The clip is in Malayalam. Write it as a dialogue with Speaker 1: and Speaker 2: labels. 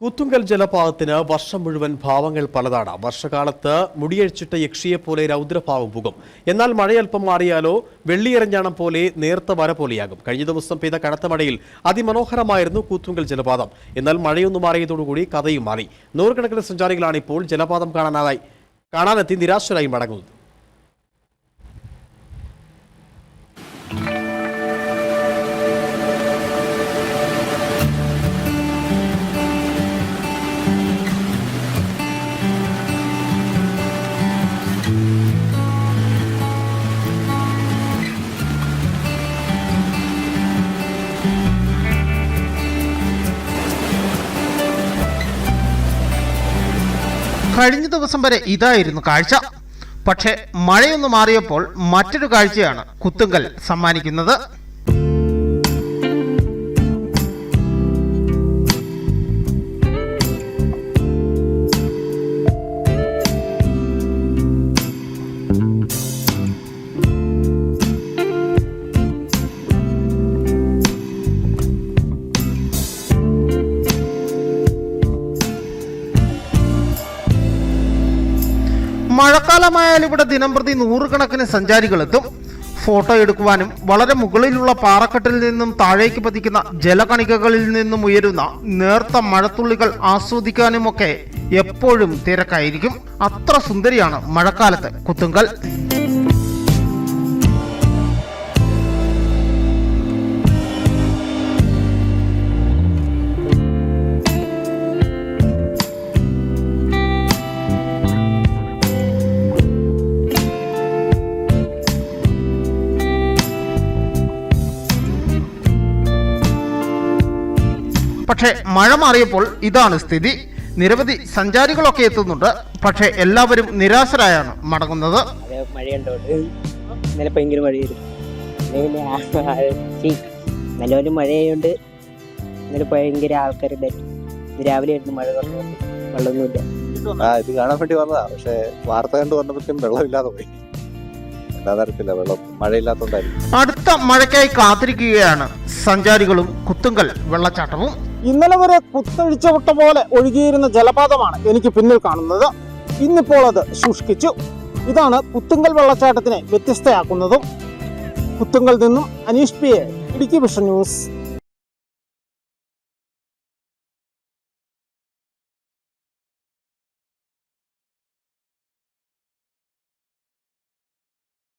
Speaker 1: കുത്തുങ്കൽ ജലപാതത്തിന് വർഷം മുഴുവൻ ഭാവങ്ങൾ പലതാണ്. വർഷകാലത്ത് മുടിയഴിച്ചിട്ട യക്ഷിയെപ്പോലെ രൗദ്രഭാവം പുകും. എന്നാൽ മഴയൽപ്പം മാറിയാലോ വെള്ളിയരഞ്ഞാണം പോലെ നേർത്ത വര പോലെയാകും. കഴിഞ്ഞ ദിവസം പെയ്ത കനത്ത മഴയിൽ അതിമനോഹരമായിരുന്നു കൂത്തുങ്കൽ ജലപാതം. എന്നാൽ മഴയൊന്നു മാറിയതോടുകൂടി കഥയും മാറി. നൂറുകണക്കിന് സഞ്ചാരികളാണ് ഇപ്പോൾ ജലപാതം കാണാനെത്തി നിരാശരായി മടങ്ങുന്നത്.
Speaker 2: കഴിഞ്ഞ ദിവസം വരെ ഇതായിരുന്നു കാഴ്ച. പക്ഷേ മഴയൊന്നു മാറിയപ്പോൾ മറ്റൊരു കാഴ്ചയാണ് കുത്തുങ്കൽ സമ്മാനിക്കുന്നത്. മഴക്കാലമായാൽ ഇവിടെ ദിനംപ്രതി നൂറുകണക്കിന് സഞ്ചാരികളെത്തും. ഫോട്ടോ എടുക്കുവാനും വളരെ മുകളിലുള്ള പാറക്കെട്ടിൽ നിന്നും താഴേക്ക് പതിക്കുന്ന ജലകണികകളിൽ നിന്നും ഉയരുന്ന നേർത്ത മഴത്തുള്ളികൾ ആസ്വദിക്കാനുമൊക്കെ എപ്പോഴും തിരക്കായിരിക്കും. അത്ര സുന്ദരിയാണ് മഴക്കാലത്ത് കുത്തുങ്കൽ. പക്ഷേ മഴ മാറിയപ്പോൾ ഇതാണ് സ്ഥിതി. നിരവധി സഞ്ചാരികളൊക്കെ എത്തുന്നുണ്ട്. പക്ഷേ എല്ലാവരും നിരാശരായാണ് മടങ്ങുന്നത്.
Speaker 3: ഇന്നലെ ഭയങ്കര മഴയായിരുന്നു. നല്ലപോലെ മഴയായോണ്ട് ഇന്നലെ ഭയങ്കര ആൾക്കാരുണ്ടായിരുന്നു. രാവിലെ ആയിരുന്നു മഴ കുറഞ്ഞു, വെള്ളമൊന്നുമില്ല.
Speaker 4: ഇത് കാണാൻ വേണ്ടി വന്നതാ. പക്ഷെ വാർത്ത കണ്ട് വന്നപ്പോഴത്തേക്കും വെള്ളമില്ലാതെ പോയി. എല്ലാ തരത്തില്ല, വെള്ളം മഴയില്ലാത്തോണ്ടായിരിക്കും.
Speaker 2: അടുത്ത മഴയ്ക്കായി കാത്തിരിക്കുകയാണ് സഞ്ചാരികളും കുത്തുങ്കൽ വെള്ളച്ചാട്ടവും.
Speaker 5: ഇന്നലെ വരെ കുത്തഴിച്ച വിട്ട പോലെ ഒഴുകിയിരുന്ന ജലപാതമാണ് എനിക്ക് പിന്നിൽ കാണുന്നത്. ഇന്നിപ്പോൾ അത് ശുഷ്കിച്ചു. ഇതാണ് കുത്തുങ്കൽ വെള്ളച്ചാട്ടത്തിനെ വ്യത്യസ്തയാക്കുന്നതും. കുത്തുങ്കൽ നിന്നും Aneesh P A, Idukki vision news.